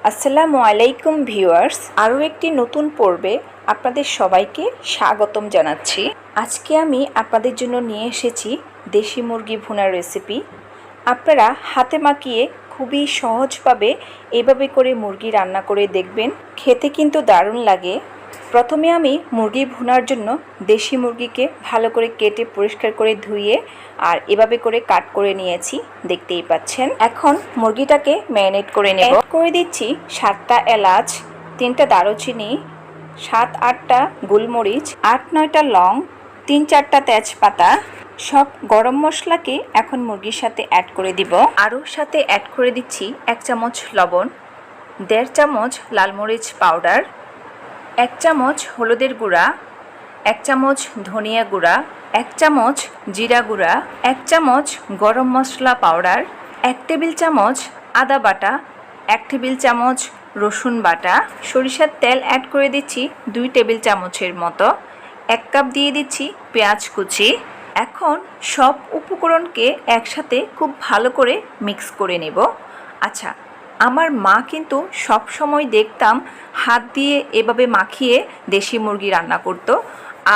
আসসালামু আলাইকুম ভিউয়ার্স, আরও একটি নতুন পর্বে আপনাদের সবাইকে স্বাগতম জানাচ্ছি। আজকে আমি আপনাদের জন্য নিয়ে এসেছি দেশি মুরগি ভুনার রেসিপি। আপনারা হাতে মাখিয়ে খুবই সহজভাবে এভাবে করে মুরগি রান্না করে দেখবেন, খেতে কিন্তু দারুণ লাগে। প্রথমে আমি মুরগি ভুনার জন্য দেশি মুরগিকে ভালো করে কেটে পরিষ্কার করে ধুয়ে আর এভাবে করে কাট করে নিয়েছি, দেখতেই পাচ্ছেন। এখন মুরগিটাকে ম্যারিনেট করে নেব। করে দিচ্ছি 7টা এলাচ, 3টা দারুচিনি, 7-8টা গোলমরিচ, 8-9টা লং, 3-4টা তেজপাতা। সব গরম মশলাকে এখন মুরগির সাথে অ্যাড করে দিব। আরও সাথে অ্যাড করে দিচ্ছি 1 চামচ লবণ, 1.5 চামচ লাল মরিচ পাউডার, 1 চামচ হলুদের গুঁড়া, 1 চামচ ধনিয়া গুঁড়া, 1 চামচ জিরা গুঁড়া, 1 চামচ গরম মশলা পাউডার, 1 টেবিল চামচ আদা বাটা, 1 টেবিল চামচ রসুন বাটা, সরিষার তেল অ্যাড করে দিচ্ছি 2 টেবিল চামচের মতো, 1 কাপ দিয়ে দিচ্ছি পেঁয়াজ কুচি। এখন সব উপকরণকে একসাথে খুব ভালো করে মিক্স করে নেব। আচ্ছা, আমার মা কিন্তু সব সময় দেখতাম হাত দিয়ে এভাবে মাখিয়ে দেশি মুরগি রান্না করতো,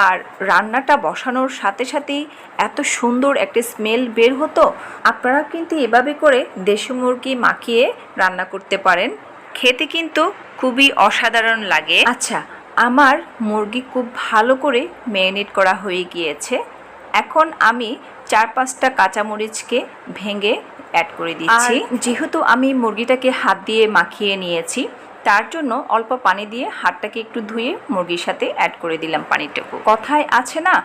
আর রান্নাটা বসানোর সাথে সাথেই এত সুন্দর একটা স্মেল বের হতো। আপনারা কিন্তু এভাবে করে দেশি মুরগি মাখিয়ে রান্না করতে পারেন, খেতে কিন্তু খুবই অসাধারণ লাগে। আচ্ছা, আমার মুরগি খুব ভালো করে ম্যারিনেট করা হয়ে গিয়েছে। এখন আমি 4-5টা কাঁচামরিচকে ভেঙে অ্যাড করে দিচ্ছি। যেহেতু আমি মুরগিটাকে হাত দিয়ে মাখিয়ে নিয়েছি, তার জন্য অল্প পানি দিয়ে হাতটাকে একটু ধুয়ে মুরগির সাথে অ্যাড করে দিলাম পানিটুকু। কথায় আছে না,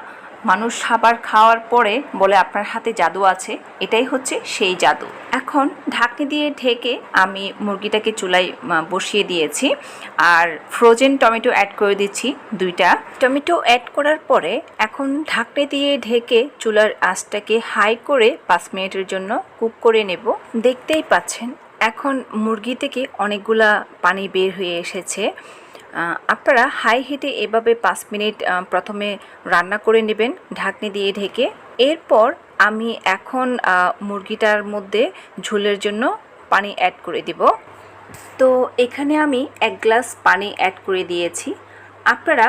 মানুষ খাবার খাওয়ার পরে বলে আপনার হাতে জাদু আছে, এটাই হচ্ছে সেই জাদু। এখন ঢাকনি দিয়ে ঢেকে আমি মুরগিটাকে চুলায় বসিয়ে দিয়েছি, আর ফ্রোজেন টমেটো অ্যাড করে দিচ্ছি 2টা। টমেটো অ্যাড করার পরে এখন ঢাকনি দিয়ে ঢেকে চুলার আঁচটাকে হাই করে 5 মিনিটের জন্য কুক করে নেব। দেখতেই পাচ্ছেন এখন মুরগি থেকে অনেকগুলা পানি বের হয়ে এসেছে। আপনারা হাই হিটে এভাবে 5 মিনিট প্রথমে রান্না করে নেবেন ঢাকনি দিয়ে ঢেকে। এরপর আমি এখন মুরগিটার মধ্যে ঝোলের জন্য পানি অ্যাড করে দিব। তো এখানে আমি 1 গ্লাস পানি অ্যাড করে দিয়েছি। আপনারা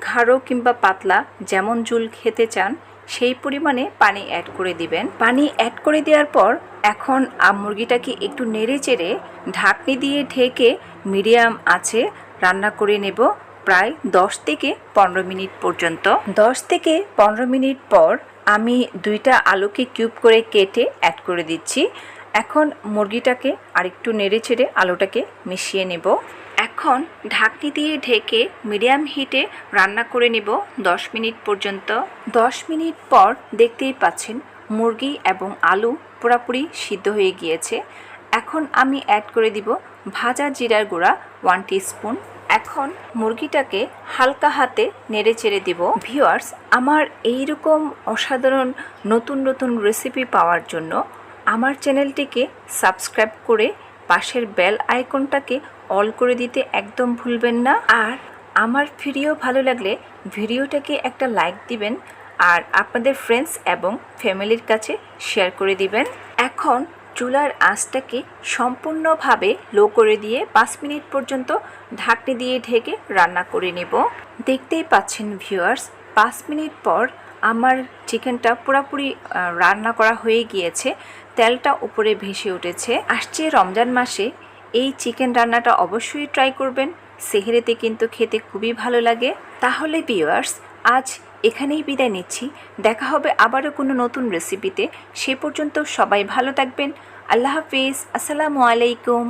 গাঢ় কিংবা পাতলা যেমন ঝোল খেতে চান সেই পরিমাণে পানি অ্যাড করে দিবেন। পানি অ্যাড করে দেওয়ার পর এখন মুরগিটাকে একটু নেড়ে চেড়ে ঢাকনি দিয়ে ঢেকে মিডিয়াম আঁচে রান্না করে নেব প্রায় 10 থেকে 15 মিনিট পর্যন্ত। 10 থেকে 15 মিনিট পর আমি 2টা আলুকে কিউব করে কেটে অ্যাড করে দিচ্ছি। এখন মুরগিটাকে আরেকটু নেড়ে চেড়ে আলুটাকে মিশিয়ে নেব। এখন ঢাকনি দিয়ে ঢেকে মিডিয়াম হিটে রান্না করে নেব 10 মিনিট পর্যন্ত। 10 মিনিট পর দেখতেই পাচ্ছেন মুরগি এবং আলু পুরোপুরি সিদ্ধ হয়ে গিয়েছে। এখন আমি অ্যাড করে দিব ভাজা জিরার গুঁড়া 1 টিস্পুন। এখন মুরগিটাকে হালকা হাতে নেড়ে চেড়ে দিব। ভিউয়ার্স, আমার এইরকম অসাধারণ নতুন নতুন রেসিপি পাওয়ার জন্য আমার চ্যানেলটিকে সাবস্ক্রাইব করে পাশের বেল আইকনটাকে অল করে দিতে একদম ভুলবেন না। আর আমার ভিডিও ভালো লাগলে ভিডিওটাকে একটা লাইক দিবেন, আর আপনাদের ফ্রেন্ডস এবং ফ্যামিলির কাছে শেয়ার করে দিবেন। এখন চুলার আঁচটাকে সম্পূর্ণভাবে লো করে দিয়ে 5 মিনিট পর্যন্ত ঢাকনি দিয়ে ঢেকে রান্না করে নেব। দেখতেই পাচ্ছেন ভিউয়ার্স, 5 মিনিট পর আমার চিকেনটা পুরোপুরি রান্না করা হয়ে গিয়েছে, তেলটা উপরে ভেসে উঠেছে। আসছে রমজান মাসে এই চিকেন রান্নাটা অবশ্যই ট্রাই করবেন, সেহরিতে কিন্তু খেতে খুবই ভালো লাগে। তাহলে ভিউয়ার্স, আজ এখানেই বিদায় নিচ্ছি। দেখা হবে আবারও কোনো নতুন রেসিপিতে। সে পর্যন্ত সবাই ভালো থাকবেন। আল্লাহ হাফিজ। আসসালামু আলাইকুম।